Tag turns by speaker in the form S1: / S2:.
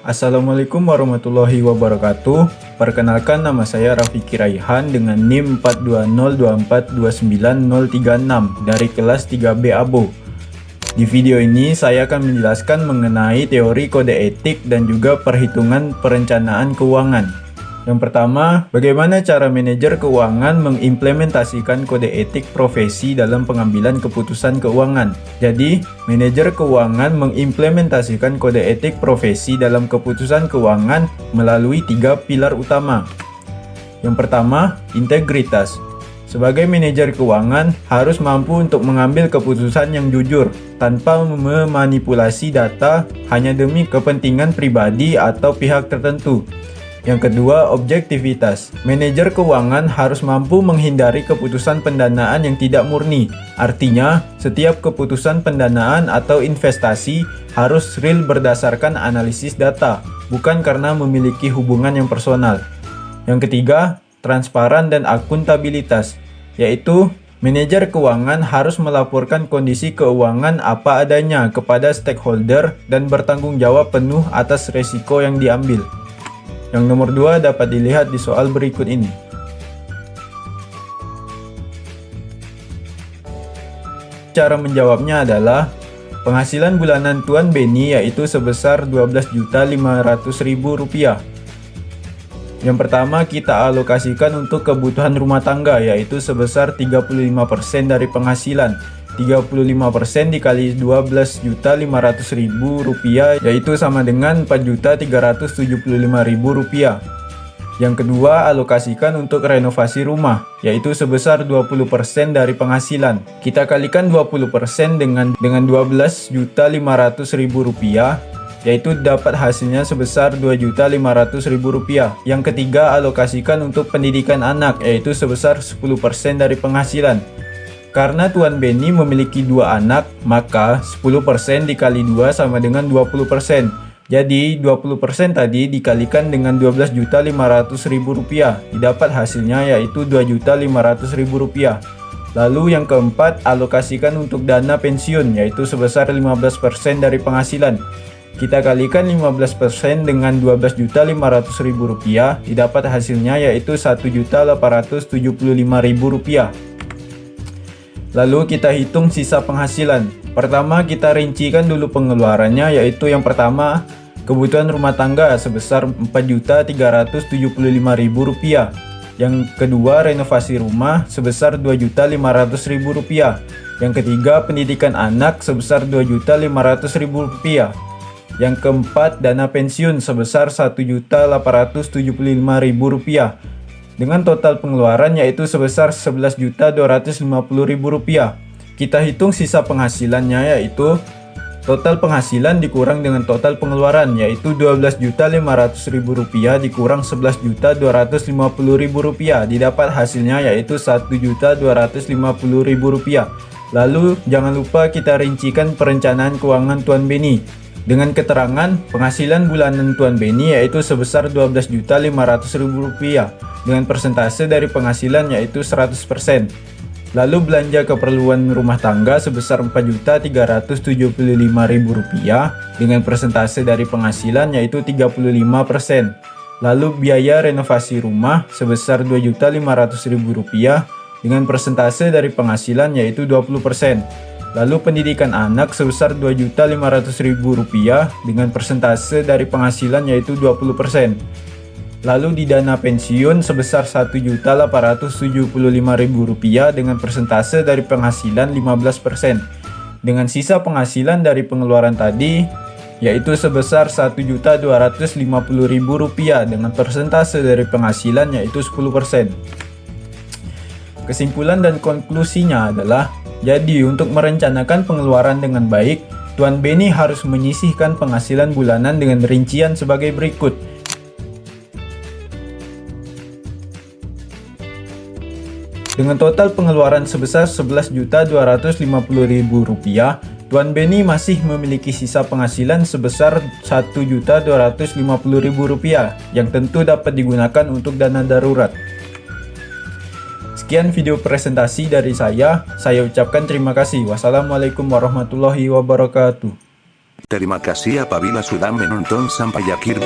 S1: Assalamualaikum warahmatullahi wabarakatuh. Perkenalkan, nama saya Rafiki Raihan dengan NIM 420242936 dari kelas 3B Abo. Di video ini saya akan menjelaskan mengenai teori kode etik dan juga perhitungan perencanaan keuangan. Yang pertama, bagaimana cara manajer keuangan mengimplementasikan kode etik profesi dalam pengambilan keputusan keuangan. Jadi, manajer keuangan mengimplementasikan kode etik profesi dalam keputusan keuangan melalui 3 pilar utama. Yang pertama, integritas. Sebagai manajer keuangan, harus mampu untuk mengambil keputusan yang jujur, tanpa memanipulasi data hanya demi kepentingan pribadi atau pihak tertentu. Yang kedua, objektivitas. Manajer keuangan harus mampu menghindari keputusan pendanaan yang tidak murni. Artinya, setiap keputusan pendanaan atau investasi harus real berdasarkan analisis data, bukan karena memiliki hubungan yang personal. Yang ketiga, transparan dan akuntabilitas, yaitu manajer keuangan harus melaporkan kondisi keuangan apa adanya kepada stakeholder dan bertanggung jawab penuh atas resiko yang diambil. Yang nomor 2 dapat dilihat di soal berikut ini. Cara menjawabnya adalah penghasilan bulanan Tuan Benny yaitu sebesar Rp12.500.000. Yang pertama, kita alokasikan untuk kebutuhan rumah tangga yaitu sebesar 35% dari penghasilan. 35% dikali Rp12.500.000 yaitu sama dengan Rp4.375.000. Yang kedua, alokasikan untuk renovasi rumah yaitu sebesar 20% dari penghasilan. Kita kalikan 20% dengan Rp12.500.000 yaitu dapat hasilnya sebesar Rp2.500.000. Yang ketiga, alokasikan untuk pendidikan anak yaitu sebesar 10% dari penghasilan. Karena Tuan Benny memiliki 2 anak, maka 10% dikali 2 sama dengan 20%. Jadi 20% tadi dikalikan dengan Rp12.500.000, didapat hasilnya yaitu Rp2.500.000. Lalu yang keempat, alokasikan untuk dana pensiun yaitu sebesar 15% dari penghasilan. Kita kalikan 15% dengan Rp12.500.000, didapat hasilnya yaitu Rp1.875.000. Lalu kita hitung sisa penghasilan. Pertama, kita rincikan dulu pengeluarannya, yaitu yang pertama, kebutuhan rumah tangga sebesar Rp4.375.000. Yang kedua, renovasi rumah sebesar Rp2.500.000. Yang ketiga, pendidikan anak sebesar Rp2.500.000. Yang keempat, dana pensiun sebesar Rp1.875.000. Dengan total pengeluaran yaitu sebesar Rp11.250.000. Kita hitung sisa penghasilannya, yaitu total penghasilan dikurang dengan total pengeluaran yaitu Rp12.500.000 dikurang Rp11.250.000, didapat hasilnya yaitu Rp1.250.000. Lalu jangan lupa kita rincikan perencanaan keuangan Tuan Benny dengan keterangan penghasilan bulanan Tuan Benny yaitu sebesar Rp12.500.000 dengan persentase dari penghasilan yaitu 100%. Lalu belanja keperluan rumah tangga sebesar Rp4.375.000 dengan persentase dari penghasilan yaitu 35%. Lalu biaya renovasi rumah sebesar Rp2.500.000 dengan persentase dari penghasilan yaitu 20%. Lalu pendidikan anak sebesar Rp2.500.000 dengan persentase dari penghasilan yaitu 20%. Lalu di dana pensiun sebesar Rp1.875.000 dengan persentase dari penghasilan 15%. Dengan sisa penghasilan dari pengeluaran tadi yaitu sebesar Rp1.250.000 dengan persentase dari penghasilan yaitu 10%. Kesimpulan dan konklusinya adalah, jadi untuk merencanakan pengeluaran dengan baik, Tuan Benny harus menyisihkan penghasilan bulanan dengan rincian sebagai berikut. Dengan total pengeluaran sebesar Rp11.250.000, Tuan Benny masih memiliki sisa penghasilan sebesar Rp1.250.000 yang tentu dapat digunakan untuk dana darurat. Sekian video presentasi dari saya ucapkan terima kasih. Wassalamualaikum warahmatullahi wabarakatuh.
S2: Terima kasih apabila sudah menonton sampai akhir.